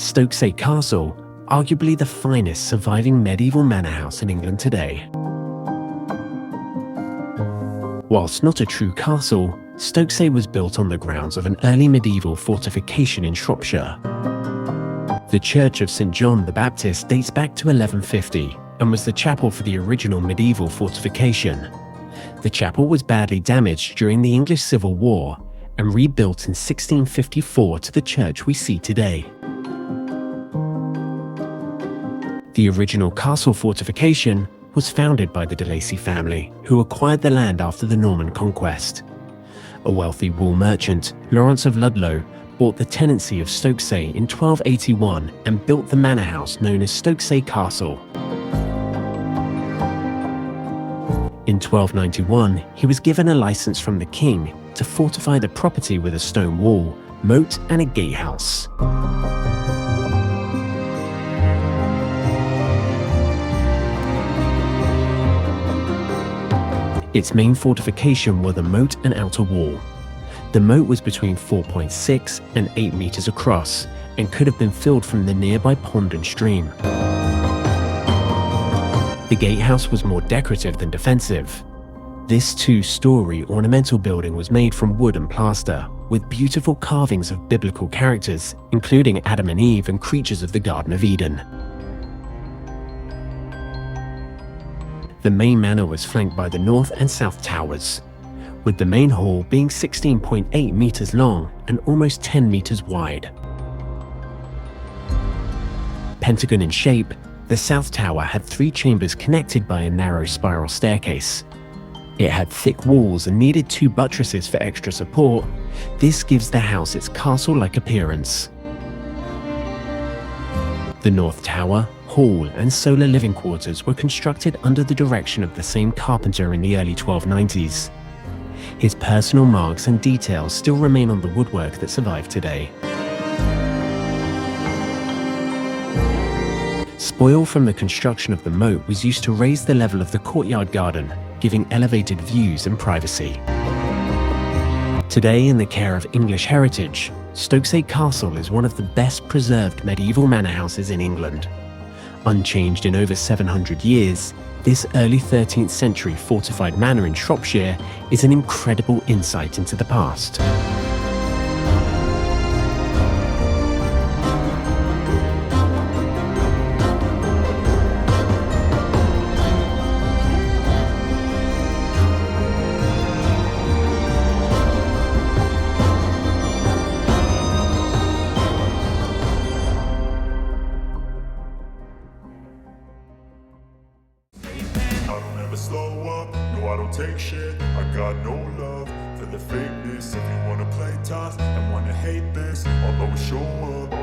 Stokesay Castle, arguably the finest surviving medieval manor house in England today. Whilst not a true castle, Stokesay was built on the grounds of an early medieval fortification in Shropshire. The Church of St John the Baptist dates back to 1150 and was the chapel for the original medieval fortification. The chapel was badly damaged during the English Civil War and rebuilt in 1654 to the church we see today. The original castle fortification was founded by the de Lacy family, who acquired the land after the Norman conquest. A wealthy wool merchant, Lawrence of Ludlow, bought the tenancy of Stokesay in 1281 and built the manor house known as Stokesay Castle. In 1291, he was given a license from the king to fortify the property with a stone wall, moat and a gatehouse. Its main fortification were the moat and outer wall. The moat was between 4.6 and 8 meters across and could have been filled from the nearby pond and stream. The gatehouse was more decorative than defensive. This two-story ornamental building was made from wood and plaster, with beautiful carvings of biblical characters, including Adam and Eve and creatures of the Garden of Eden. The main manor was flanked by the north and south towers, with the main hall being 16.8 meters long and almost 10 meters wide. Pentagon in shape, the south tower had 3 chambers connected by a narrow spiral staircase. It had thick walls and needed 2 buttresses for extra support. This gives the house its castle-like appearance. The north tower, hall and solar living quarters were constructed under the direction of the same carpenter in the early 1290s. His personal marks and details still remain on the woodwork that survive today. Spoil from the construction of the moat was used to raise the level of the courtyard garden, giving elevated views and privacy. Today, in the care of English Heritage, Stokesay Castle is one of the best preserved medieval manor houses in England. Unchanged in over 700 years, this early 13th century fortified manor in Shropshire is an incredible insight into the past. Slow up, no I don't take shit, I got no love for the fakeness. If you wanna play tough and wanna hate this, I'll always show up.